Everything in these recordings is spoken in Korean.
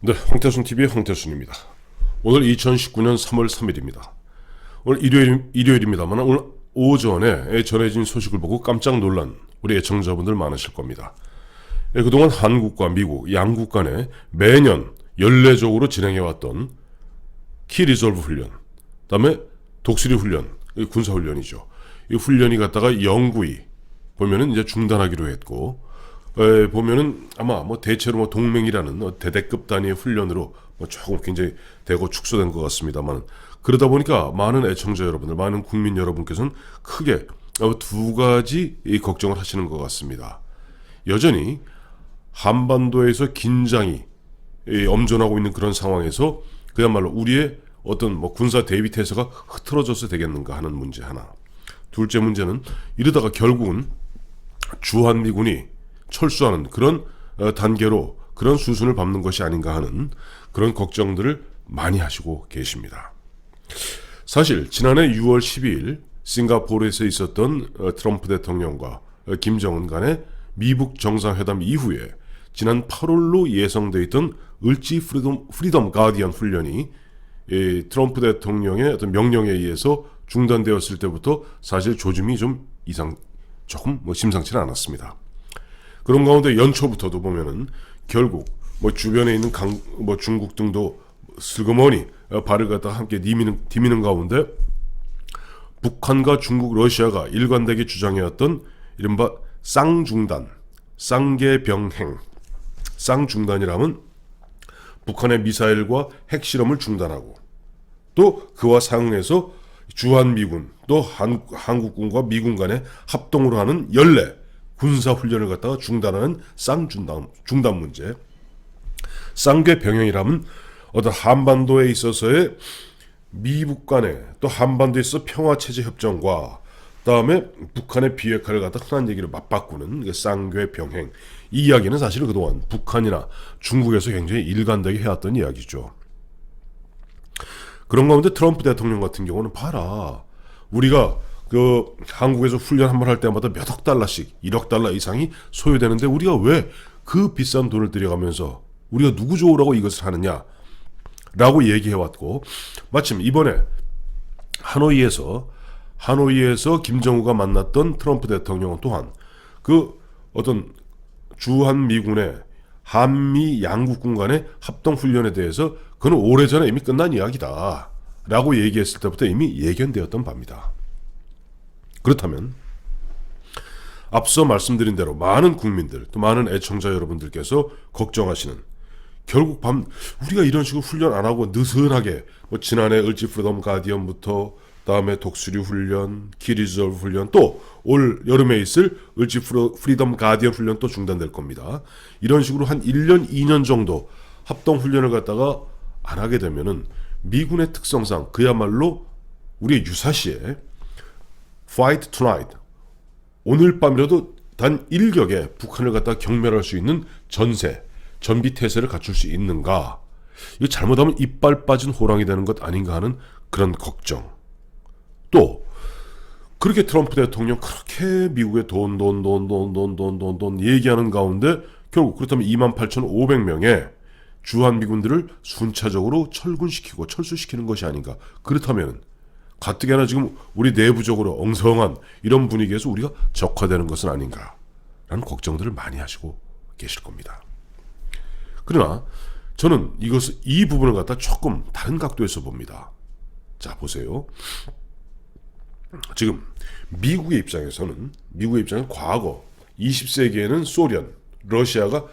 네, 황태순TV의 황태순입니다. 오늘 2019년 3월 3일입니다. 오늘 일요일입니다만 오늘 오전에 전해진 소식을 보고 깜짝 놀란 우리 애청자분들 많으실 겁니다. 그동안 한국과 미국 양국 간에 매년 연례적으로 진행해왔던 키리졸브 훈련, 그 다음에 독수리 훈련, 군사훈련이죠. 이 훈련이 갔다가 영구히 보면은 이제 중단하기로 했고, 보면은 아마 대체로 동맹이라는 대대급 단위의 훈련으로 조금 굉장히 대거 축소된 것 같습니다만, 그러다 보니까 많은 애청자 여러분들, 많은 국민 여러분께서는 크게 두 가지 걱정을 하시는 것 같습니다. 여전히 한반도에서 긴장이 엄존하고 있는 그런 상황에서 그야말로 우리의 어떤 군사 대비 태세가 흐트러져서 되겠는가 하는 문제 하나. 둘째 문제는 이러다가 결국은 주한미군이 철수하는 그런 단계로 그런 수순을 밟는 것이 아닌가 하는 그런 걱정들을 많이 하시고 계십니다. 사실 지난해 6월 12일 싱가포르에서 있었던 트럼프 대통령과 김정은 간의 미북 정상회담 이후에 지난 8월로 예정돼 있던 을지 프리덤 가디언 훈련이 트럼프 대통령의 어떤 명령에 의해서 중단되었을 때부터 사실 조짐이 조금 심상치는 않았습니다. 그런 가운데 연초부터도 보면은 결국 주변에 있는 중국 등도 슬그머니 발을 갖다 함께 디미는 가운데 북한과 중국, 러시아가 일관되게 주장해왔던 이른바 쌍중단, 쌍계병행, 쌍중단이라면 북한의 미사일과 핵실험을 중단하고 또 그와 상응해서 주한미군 또 한국군과 미군 간의 합동으로 하는 연례 군사훈련을 갖다가 중단하는 쌍중단 문제. 쌍계병행이라면 어떤 한반도에 있어서의 미북 간의 또 한반도에 있어서 평화체제 협정과 그다음에 북한의 비핵화를 갖다 흔한 얘기를 맞바꾸는 쌍계병행. 이 이야기는 사실은 그동안 북한이나 중국에서 굉장히 일관되게 해왔던 이야기죠. 그런 가운데 트럼프 대통령 같은 경우는 봐라, 우리가 한국에서 훈련 한 번 할 때마다 몇 억 달러씩 1억 달러 이상이 소요되는데 우리가 왜 그 비싼 돈을 들여가면서 우리가 누구 좋으라고 이것을 하느냐 라고 얘기해왔고, 마침 이번에 하노이에서 김정우가 만났던 트럼프 대통령은 또한 그 어떤 주한미군의 한미 양국군 간의 합동훈련에 대해서 그는 오래전에 이미 끝난 이야기다 라고 얘기했을 때부터 이미 예견되었던 바입니다. 그렇다면 앞서 말씀드린 대로 많은 국민들 또 많은 애청자 여러분들께서 걱정하시는, 결국 우리가 이런 식으로 훈련 안 하고 느슨하게 지난해 을지 프리덤 가디언부터 다음에 독수리 훈련, 키리졸브 훈련, 또 올 여름에 있을 을지 프리덤 가디언 훈련 또 중단될 겁니다. 이런 식으로 한 1년, 2년 정도 합동 훈련을 갖다가 안 하게 되면은 미군의 특성상 그야말로 우리의 유사시에 Fight tonight, 오늘 밤이라도 단 일격에 북한을 갖다 경멸할 수 있는 전비태세를 갖출 수 있는가, 이거 잘못하면 이빨 빠진 호랑이 되는 것 아닌가 하는 그런 걱정. 또 그렇게 트럼프 대통령 그렇게 미국의 돈 얘기하는 가운데 결국 그렇다면 28,500명의 주한미군들을 순차적으로 철군시키고 철수시키는 것이 아닌가. 그렇다면 가뜩이나 지금 우리 내부적으로 엉성한 이런 분위기에서 우리가 적화되는 것은 아닌가 라는 걱정들을 많이 하시고 계실 겁니다. 그러나 저는 이 부분을 갖다 조금 다른 각도에서 봅니다. 자, 보세요. 지금 미국의 입장에서는 과거 20세기에는 소련, 러시아가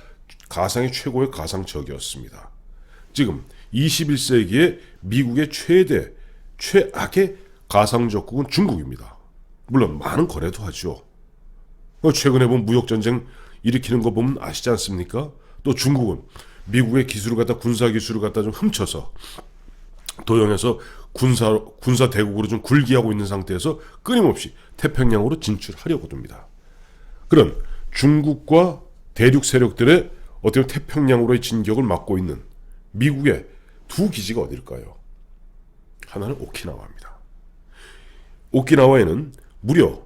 가상의 최고의 가상적이었습니다. 지금 21세기에 미국의 최악의 가상적국은 중국입니다. 물론 많은 거래도 하죠. 최근에 본 무역전쟁 일으키는 거 보면 아시지 않습니까? 또 중국은 미국의 기술을 갖다, 군사 기술을 갖다 좀 훔쳐서 도용해서 군사 대국으로 좀 굴기하고 있는 상태에서 끊임없이 태평양으로 진출하려고 듭니다. 그런 중국과 대륙 세력들의 어떻게 태평양으로의 진격을 막고 있는 미국의 두 기지가 어딜까요? 하나는 오키나와입니다. 오키나와에는 무려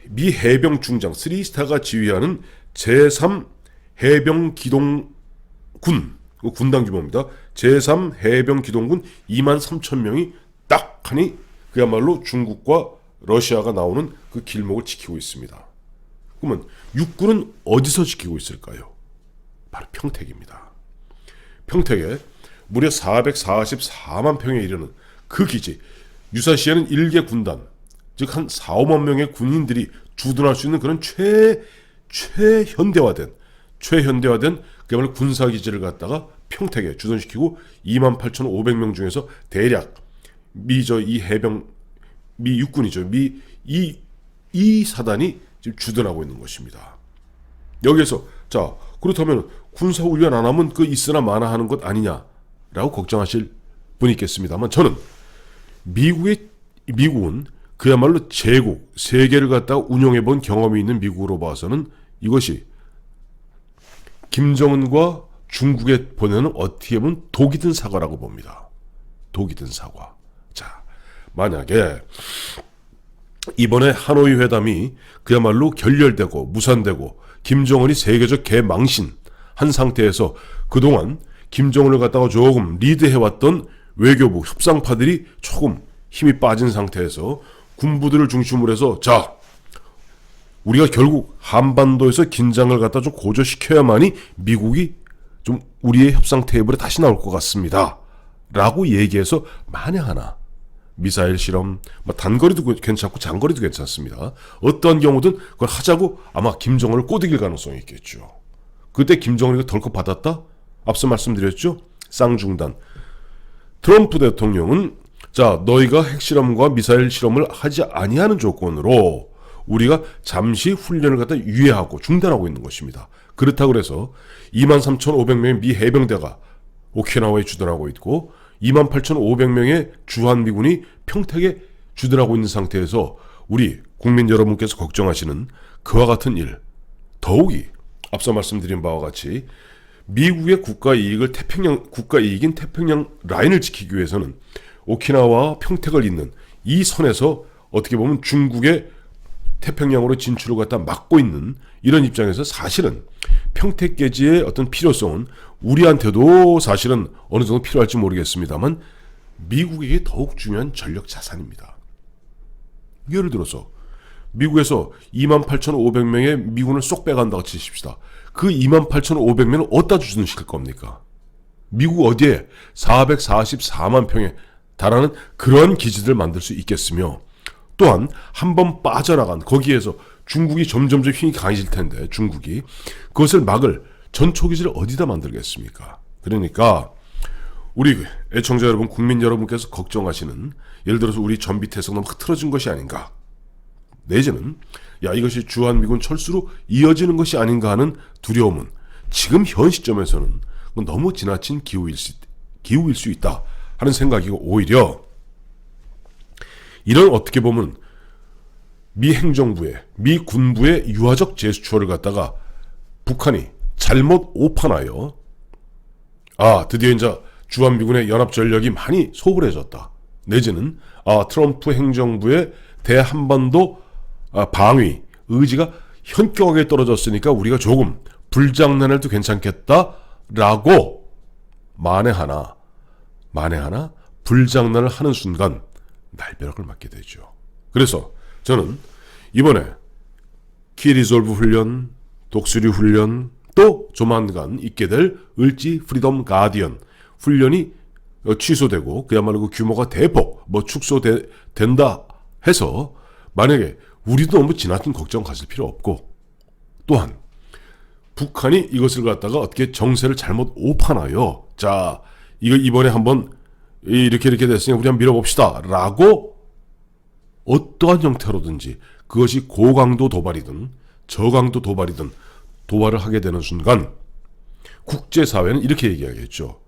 미 해병 중장 3스타가 지휘하는 제3 해병기동군 군단 규모입니다. 제3해병기동군 2만 3천 명이 딱 하니 그야말로 중국과 러시아가 나오는 그 길목을 지키고 있습니다. 그러면 육군은 어디서 지키고 있을까요? 바로 평택입니다. 평택에 무려 444만 평에 이르는 그 기지, 유사시에는 일개 군단, 즉 한 4, 5만 명의 군인들이 주둔할 수 있는 그런 최현대화된 그야말로 군사기지를 갖다가 평택에 주둔시키고 28,500명 중에서 대략 미 육군이죠. 이 사단이 지금 주둔하고 있는 것입니다. 여기에서 자 그렇다면 군사훈련 안 하면 그 있으나 마나 하는 것 아니냐라고 걱정하실 분이 있겠습니다만, 저는 미국은 그야말로 제국 세계를 갖다가 운영해본 경험이 있는 미국으로 봐서는 이것이 김정은과 중국에 보내는 어떻게 보면 독이 든 사과라고 봅니다. 독이 든 사과. 자, 만약에 이번에 하노이 회담이 그야말로 결렬되고 무산되고 김정은이 세계적 개망신 한 상태에서 그동안 김정은을 갖다가 조금 리드해왔던 외교부 협상파들이 조금 힘이 빠진 상태에서 군부들을 중심으로 해서 자, 우리가 결국 한반도에서 긴장을 갖다 좀 고조시켜야만이 미국이 좀 우리의 협상 테이블에 다시 나올 것 같습니다 라고 얘기해서 만에 하나 미사일 실험, 단거리도 괜찮고 장거리도 괜찮습니다. 어떠한 경우든 그걸 하자고 아마 김정은을 꼬드길 가능성이 있겠죠. 그때 김정은이 덜컥 받았다? 앞서 말씀드렸죠? 쌍중단. 트럼프 대통령은 자, 너희가 핵실험과 미사일 실험을 하지 아니하는 조건으로 우리가 잠시 훈련을 갖다 유예하고 중단하고 있는 것입니다. 그렇다고 해서 23,500명의 미 해병대가 오키나와에 주둔하고 있고 28,500명의 주한미군이 평택에 주둔하고 있는 상태에서 우리 국민 여러분께서 걱정하시는 그와 같은 일, 더욱이 앞서 말씀드린 바와 같이 미국의 국가 이익인 태평양 라인을 지키기 위해서는 오키나와와 평택을 잇는 이 선에서 어떻게 보면 중국의 태평양으로 진출을 갖다 막고 있는 이런 입장에서 사실은 평택계지의 어떤 필요성은 우리한테도 사실은 어느 정도 필요할지 모르겠습니다만 미국에게 더욱 중요한 전력 자산입니다. 예를 들어서 미국에서 28,500명의 미군을 쏙 빼간다고 치십시다. 그 28,500명을 어디다 주둔시킬 겁니까? 미국 어디에 444만 평에 달하는 그런 기지들 만들 수 있겠으며, 또한 한번 빠져나간 거기에서 중국이 점점 힘이 강해질 텐데 중국이 그것을 막을 전초기지를 어디다 만들겠습니까? 그러니까 우리 애청자 여러분, 국민 여러분께서 걱정하시는 예를 들어서 우리 전비태세가 너무 흐트러진 것이 아닌가, 내지는 야 이것이 주한미군 철수로 이어지는 것이 아닌가 하는 두려움은 지금 현 시점에서는 너무 지나친 기우일 수 있다 하는 생각이고, 오히려 이런 어떻게 보면 미 행정부의 미 군부의 유화적 제스처를 갖다가 북한이 잘못 오판하여 드디어 이제 주한미군의 연합전력이 많이 소홀해졌다, 내지는 트럼프 행정부의 대한반도 방위 의지가 현격하게 떨어졌으니까 우리가 조금 불장난해도 괜찮겠다라고 만에 하나 불장난을 하는 순간 날벼락을 맞게 되죠. 그래서 저는 이번에 키리졸브 훈련, 독수리 훈련, 또 조만간 있게 될 을지 프리덤 가디언 훈련이 취소되고 그야말로 그 규모가 대폭 축소된다 해서 만약에 우리도 너무 지나친 걱정 가질 필요 없고, 또한 북한이 이것을 갖다가 어떻게 정세를 잘못 오판하여 자 이거 이번에 한번 이렇게 됐으니 우리 한번 밀어봅시다 라고 어떠한 형태로든지 그것이 고강도 도발이든 저강도 도발이든 도발을 하게 되는 순간 국제사회는 이렇게 얘기하겠죠.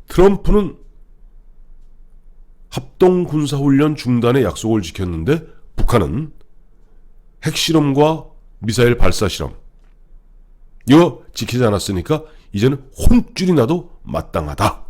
트럼프는 합동군사훈련 중단의 약속을 지켰는데 북한은 핵실험과 미사일 발사실험 이거 지키지 않았으니까 이제는 혼쭐이 나도 마땅하다